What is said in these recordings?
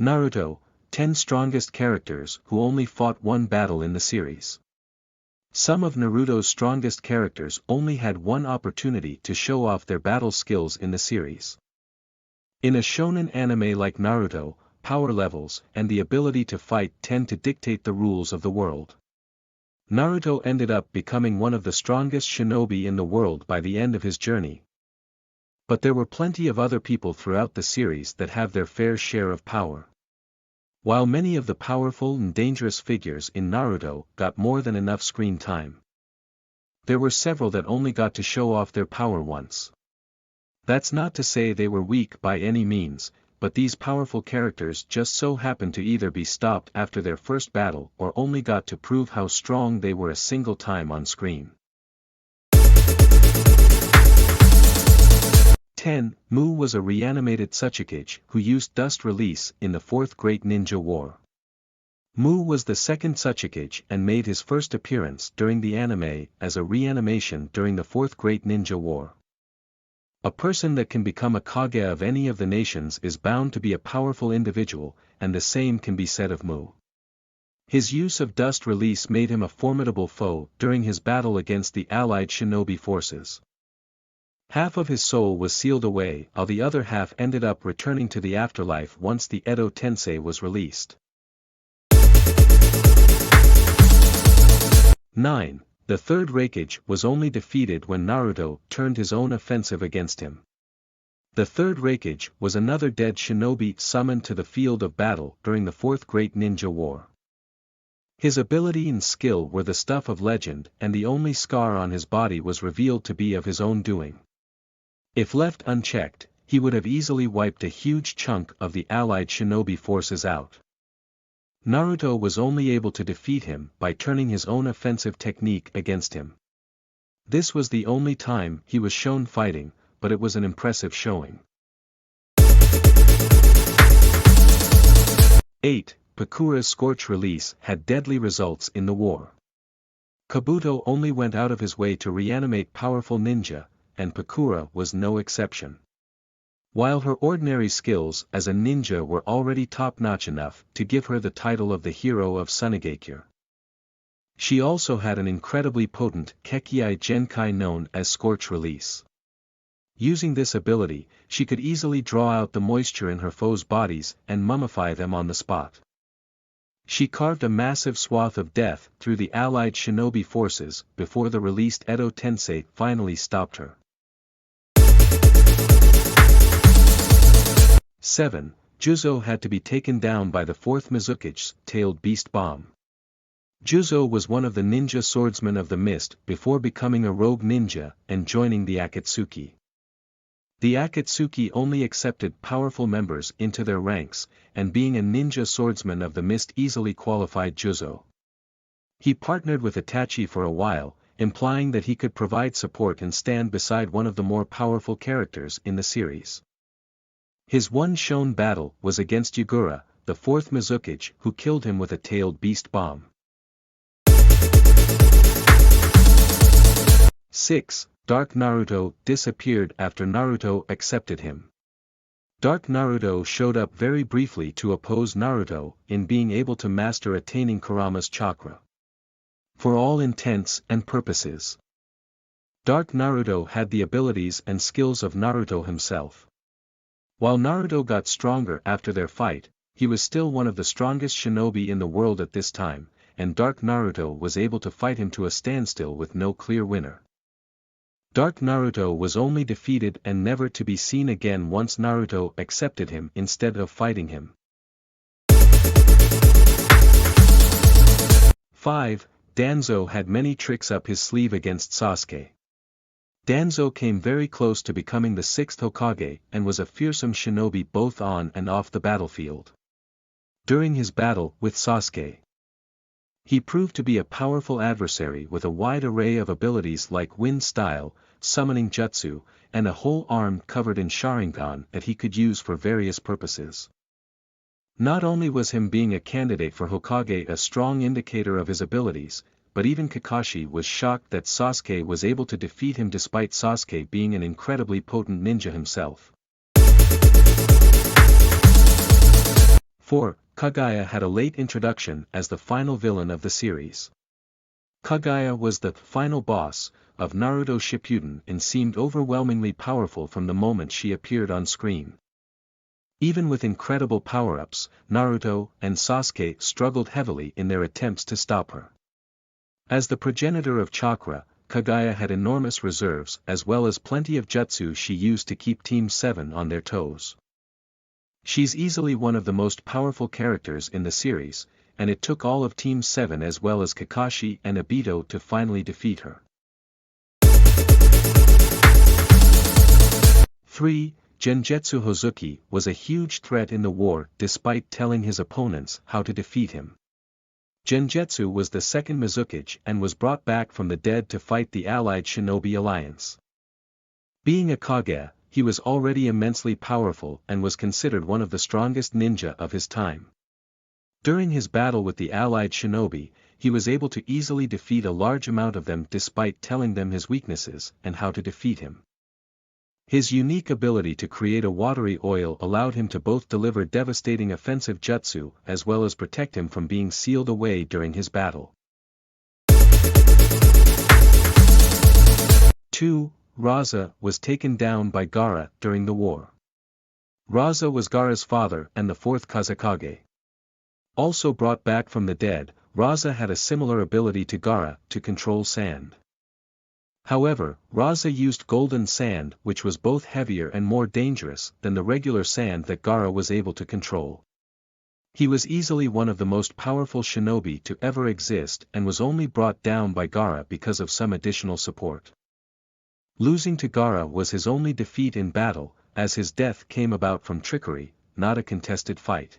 Naruto, 10 strongest characters who only fought one battle in the series. Some of Naruto's strongest characters only had one opportunity to show off their battle skills in the series. In a shonen anime like Naruto, power levels and the ability to fight tend to dictate the rules of the world. Naruto ended up becoming one of the strongest shinobi in the world by the end of his journey. But there were plenty of other people throughout the series that have their fair share of power. While many of the powerful and dangerous figures in Naruto got more than enough screen time, there were several that only got to show off their power once. That's not to say they were weak by any means, but these powerful characters just so happened to either be stopped after their first battle or only got to prove how strong they were a single time on screen. 10. Mu was a reanimated Tsuchikage who used Dust Release in the Fourth Great Ninja War. Mu was the second Tsuchikage and made his first appearance during the anime as a reanimation during the Fourth Great Ninja War. A person that can become a Kage of any of the nations is bound to be a powerful individual, and the same can be said of Mu. His use of Dust Release made him a formidable foe during his battle against the allied shinobi forces. Half of his soul was sealed away, while the other half ended up returning to the afterlife once the Edo Tensei was released. 9. The third Raikage was only defeated when Naruto turned his own offensive against him. The third Raikage was another dead shinobi summoned to the field of battle during the Fourth Great Ninja War. His ability and skill were the stuff of legend, and the only scar on his body was revealed to be of his own doing. If left unchecked, he would have easily wiped a huge chunk of the allied shinobi forces out. Naruto was only able to defeat him by turning his own offensive technique against him. This was the only time he was shown fighting, but it was an impressive showing. 8. Pakura's Scorch Release had deadly results in the war. Kabuto only went out of his way to reanimate powerful ninja, and Pakura was no exception. While her ordinary skills as a ninja were already top-notch enough to give her the title of the hero of Sunigakure, she also had an incredibly potent Kekkei Genkai known as Scorch Release. Using this ability, she could easily draw out the moisture in her foes' bodies and mummify them on the spot. She carved a massive swath of death through the allied shinobi forces before the released Edo Tensei finally stopped her. 7. Juzo had to be taken down by the fourth Mizukage's tailed beast bomb. Juzo was one of the ninja swordsmen of the mist before becoming a rogue ninja and joining the Akatsuki. The Akatsuki only accepted powerful members into their ranks, and being a ninja swordsman of the mist easily qualified Juzo. He partnered with Itachi for a while, implying that he could provide support and stand beside one of the more powerful characters in the series. His one shown battle was against Yugura, the fourth Mizukage, who killed him with a tailed beast bomb. 6. Dark Naruto disappeared after Naruto accepted him. Dark Naruto showed up very briefly to oppose Naruto in being able to master attaining Kurama's chakra. For all intents and purposes, Dark Naruto had the abilities and skills of Naruto himself. While Naruto got stronger after their fight, he was still one of the strongest shinobi in the world at this time, and Dark Naruto was able to fight him to a standstill with no clear winner. Dark Naruto was only defeated and never to be seen again once Naruto accepted him instead of fighting him. 5. Danzo had many tricks up his sleeve against Sasuke. Danzo came very close to becoming the 6th Hokage and was a fearsome shinobi both on and off the battlefield. During his battle with Sasuke, he proved to be a powerful adversary with a wide array of abilities like wind style, summoning jutsu, and a whole arm covered in Sharingan that he could use for various purposes. Not only was him being a candidate for Hokage a strong indicator of his abilities, but even Kakashi was shocked that Sasuke was able to defeat him despite Sasuke being an incredibly potent ninja himself. 4. Kaguya had a late introduction as the final villain of the series. Kaguya was the final boss of Naruto Shippuden and seemed overwhelmingly powerful from the moment she appeared on screen. Even with incredible power-ups, Naruto and Sasuke struggled heavily in their attempts to stop her. As the progenitor of chakra, Kaguya had enormous reserves as well as plenty of jutsu she used to keep Team 7 on their toes. She's easily one of the most powerful characters in the series, and it took all of Team 7 as well as Kakashi and Obito to finally defeat her. 3. Genjutsu Hozuki was a huge threat in the war despite telling his opponents how to defeat him. Genjutsu was the second Mizukage and was brought back from the dead to fight the allied Shinobi Alliance. Being a Kage, he was already immensely powerful and was considered one of the strongest ninja of his time. During his battle with the allied Shinobi, he was able to easily defeat a large amount of them despite telling them his weaknesses and how to defeat him. His unique ability to create a watery oil allowed him to both deliver devastating offensive jutsu as well as protect him from being sealed away during his battle. 2. Raza was taken down by Gaara during the war. Raza was Gaara's father and the fourth Kazekage. Also brought back from the dead, Raza had a similar ability to Gaara to control sand. However, Raza used golden sand which was both heavier and more dangerous than the regular sand that Gaara was able to control. He was easily one of the most powerful shinobi to ever exist and was only brought down by Gaara because of some additional support. Losing to Gaara was his only defeat in battle, as his death came about from trickery, not a contested fight.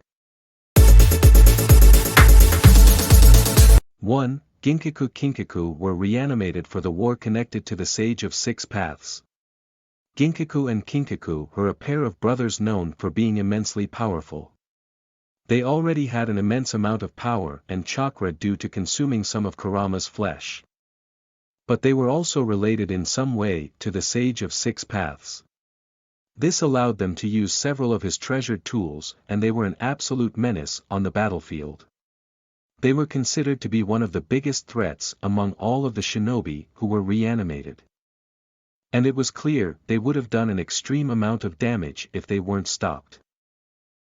1. Ginkaku were reanimated for the war connected to the Sage of Six Paths. Ginkaku and Kinkaku were a pair of brothers known for being immensely powerful. They already had an immense amount of power and chakra due to consuming some of Kurama's flesh. But they were also related in some way to the Sage of Six Paths. This allowed them to use several of his treasured tools and they were an absolute menace on the battlefield. They were considered to be one of the biggest threats among all of the shinobi who were reanimated. And it was clear they would have done an extreme amount of damage if they weren't stopped.